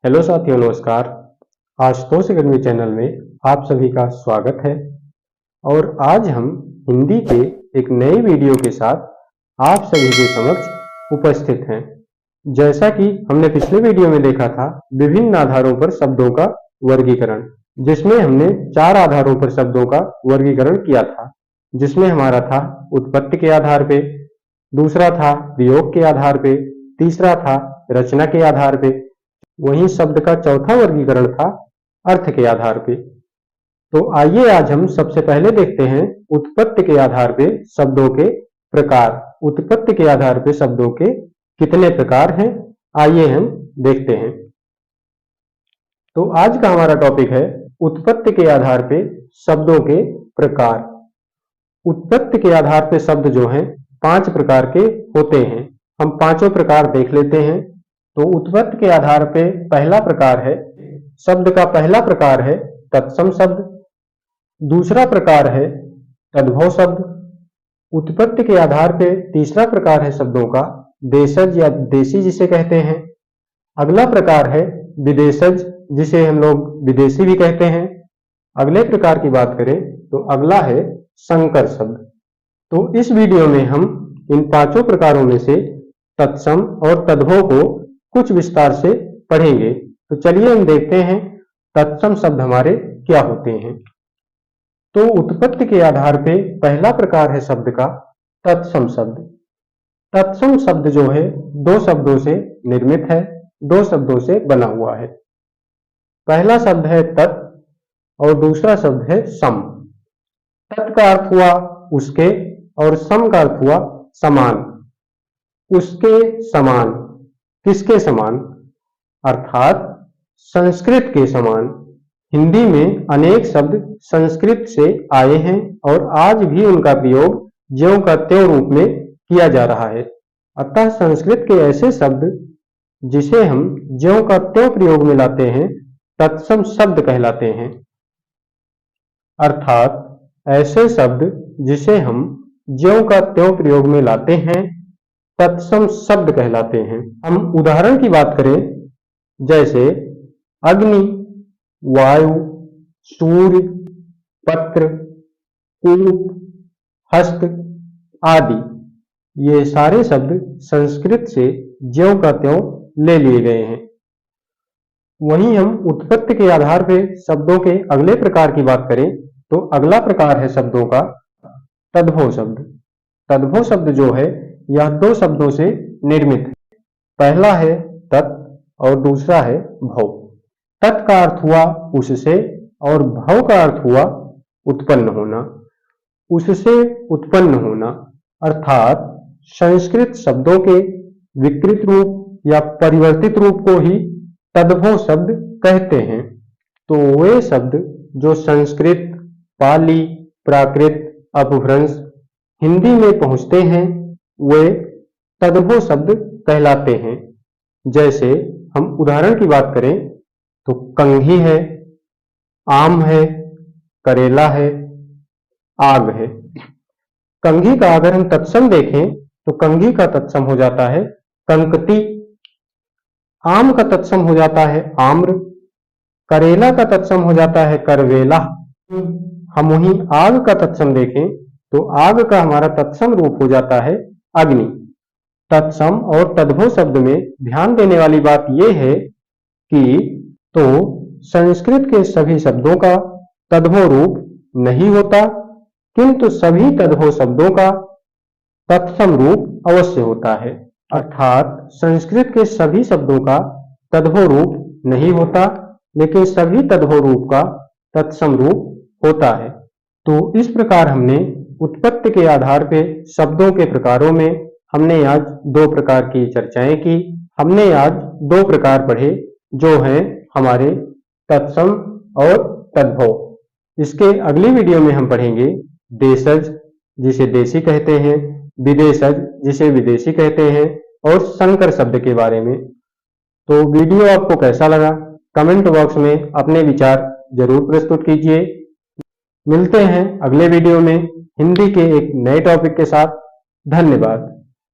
Hello साथियों, नमस्कार। Ashutosh academy channel में आप सभी का स्वागत है। और आज हम हिंदी के एक नई वीडियो के साथ आप सभी के समक्ष उपस्थित हैं। जैसा कि हमने पिछले वीडियो में देखा था, विभिन्न आधारों पर शब्दों का वर्गीकरण, जिसमें हमने 4 आधारों पर शब्दों का वर्गीकरण किया था। जिसमें हमारा था उत्पत्ति के आधार पे, दूसरा था प्रयोग के आधार पे, तीसरा था रचना के आधार पे, वहीं शब्द का चौथा वर्गीकरण था अर्थ के आधार पे। तो आइए आज हम सबसे पहले देखते हैं उत्पत्ति के आधार पे शब्दों के प्रकार। उत्पत्ति के आधार पे शब्दों के कितने प्रकार हैं, आइए हम देखते हैं। तो आज का हमारा टॉपिक है उत्पत्ति के आधार पे शब्दों के प्रकार। उत्पत्ति के आधार पे शब्द जो हैं 5 प्रकार के होते हैं। हम पांचों प्रकार देख लेते हैं। तो उत्पत्ति के आधार पे पहला प्रकार है, शब्द का पहला प्रकार है तत्सम शब्द। दूसरा प्रकार है तद्भव शब्द। उत्पत्ति के आधार पे तीसरा प्रकार है शब्दों का देशज या देशी जिसे कहते हैं। अगला प्रकार है विदेशज, जिसे हम लोग विदेशी भी कहते हैं। अगले प्रकार की बात करें तो अगला है संकर शब्द। तो इस वीडियो में हम इन पांचों प्रकारों में से तत्सम और तद्भव को कुछ विस्तार से पढ़ेंगे। तो चलिए हम देखते हैं तत्सम शब्द हमारे क्या होते हैं। तो उत्पत्ति के आधार पे पहला प्रकार है शब्द का तत्सम शब्द। तत्सम शब्द जो है 2 शब्दों से निर्मित है, 2 शब्दों से बना हुआ है। पहला शब्द है तत् और दूसरा शब्द है सम। तत् का अर्थ हुआ उसके और सम का अर्थ हुआ समान। उसके समान, किसके समान? अर्थात संस्कृत के समान। हिंदी में अनेक शब्द संस्कृत से आए हैं और आज भी उनका प्रयोग ज्यों का त्यों रूप में किया जा रहा है। अतः संस्कृत के ऐसे शब्द जिसे हम ज्यों का त्यों प्रयोग में लाते हैं तत्सम शब्द कहलाते हैं। अर्थात ऐसे शब्द जिसे हम ज्यों का त्यों प्रयोग में लाते हैं तत्सम शब्द कहलाते हैं। हम उदाहरण की बात करें, जैसे अग्नि, वायु, सूर्य, पत्र, कूप, हस्त आदि, ये सारे शब्द संस्कृत से ज्यों का त्यों ले लिए गए हैं। वहीं हम उत्पत्ति के आधार पे शब्दों के अगले प्रकार की बात करें तो अगला प्रकार है शब्दों का तद्भव शब्द। तद्भव शब्द जो है यह 2 शब्दों से निर्मित है। पहला है तत् और दूसरा है भव। तत् का अर्थ हुआ उससे और भव का अर्थ हुआ उत्पन्न होना। उससे उत्पन्न होना अर्थात संस्कृत शब्दों के विकृत रूप या परिवर्तित रूप को ही तद्भव शब्द कहते हैं। तो वे शब्द जो संस्कृत, पाली, प्राकृत, अपभ्रंश, हिंदी में पहुंचते हैं वे तद्भव शब्द कहलाते हैं। जैसे हम उदाहरण की बात करें तो कंघी है, आम है, करेला है, आग है। कंघी का अगर हम तत्सम देखें तो कंघी का तत्सम हो जाता है कंकती। आम का तत्सम हो जाता है आम्र। करेला का तत्सम हो जाता है करवेला। हम वहीं आग का तत्सम देखें तो आग का हमारा तत्सम रूप हो जाता है अग्नि। तत्सम और तद्भव शब्द में ध्यान देने वाली बात यह है कि तो संस्कृत के सभी शब्दों का तद्भव रूप नहीं होता, किंतु सभी तद्भव शब्दों का तत्सम रूप अवश्य होता है। अर्थात संस्कृत के सभी शब्दों का तद्भव रूप नहीं होता, लेकिन सभी तद्भव रूप का तत्सम रूप होता है। तो इस प्रकार हमने उत्पत्ति के आधार पे शब्दों के प्रकारों में हमने आज 2 प्रकार की चर्चाएं की। हमने आज 2 प्रकार पढ़े जो हैं हमारे तत्सम और तद्भव। इसके अगली वीडियो में हम पढ़ेंगे देशज, जिसे देशी कहते हैं, विदेशज, जिसे विदेशी कहते हैं, और संकर शब्द के बारे में। तो वीडियो आपको कैसा लगा कमेंट बॉक्स में अपने विचार जरूर प्रस्तुत कीजिए। मिलते हैं अगले वीडियो में हिंदी के एक नए टॉपिक के साथ। धन्यवाद।